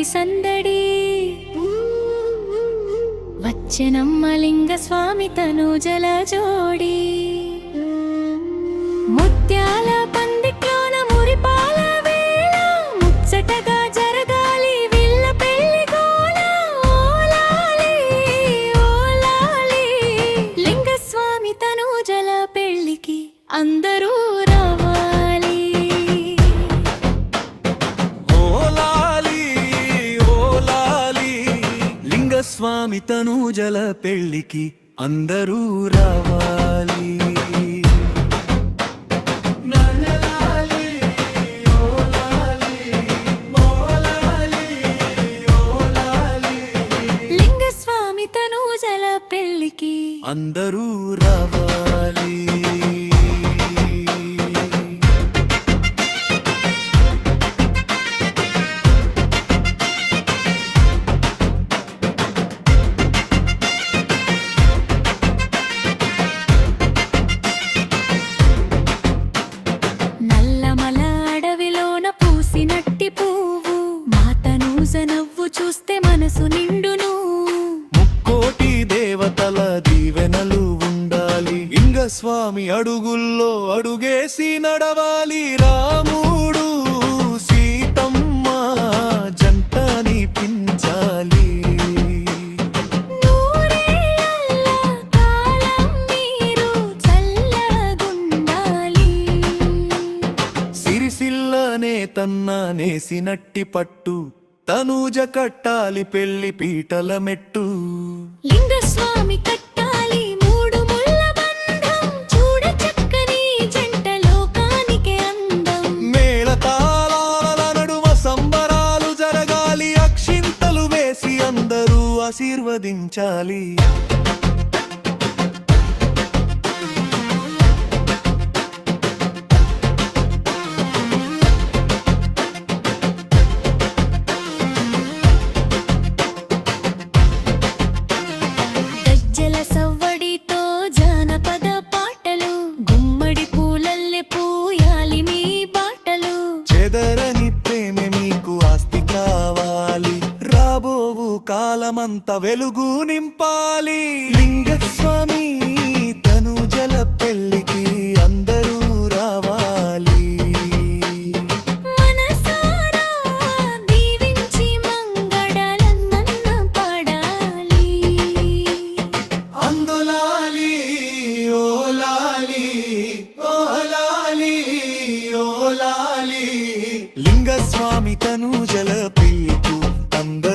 పెళ్లి సందడి వచ్చెనమ్మ లింగ స్వామి తనూజల జోడి ముత్యాల పందిట్లోన మురిపాల వేళ ముచ్చటగా జరగాలి విల్ల పెళ్లి గోల ఓలాలి ఓలాలి లింగ స్వామి తనూజల పెళ్లికి అందరూ రావాలి ఓలాలి ఓలాలి లింగ స్వామి తనూజల పెళ్లికి అందరూ రావాలి లింగ స్వామి తనూజల పెళ్లికి అందరూ రావాలి నల్లమల అడవిలోన పూసినట్టి పువ్వు మా తనూజ నవ్వు చూస్తే మనసు నిండును ముక్కోటి దేవతల దీవెనలు ఉండాలి లింగ స్వామి అడుగుల్లో అడుగేసి నడవాలి రాముడు సీతమ్మ జంటని పించాలి నూరేళ్ల కాలం మీరు చల్లగుండాలి సిరిసిల్లనే తన్నా నేసినట్టి పట్టు తనూజ కట్టాలి పెళ్లి పీటల మెట్టు లింగ స్వామి కట్టాలి మూడు ముళ్ళ బంధం చూడ చక్కని జంట లోకానికే అందం మేళతాళాల నడుమ సంబరాలు జరగాలి అక్షింతలు వేసి అందరూ ఆశీర్వదించాలి గజ్జల సవ్వడితో జానపద పాటలు గుమ్మడి పూలల్లె పూయాలి మీ బాటలు చెదరని ప్రేమ మీకు ఆస్తి కావాలి రాబోవు కాలమంతా వెలుగు నింపాలి లింగ స్వామి తనూజల పెళ్లికి అందరూ రావాలి మనసారా దీవించి మంగళాలన్న పాడాలి అందులాలి ఓలాలి ఓలాలి ఓలాలి లింగ స్వామి తనూజల పెళ్లికు అందరూ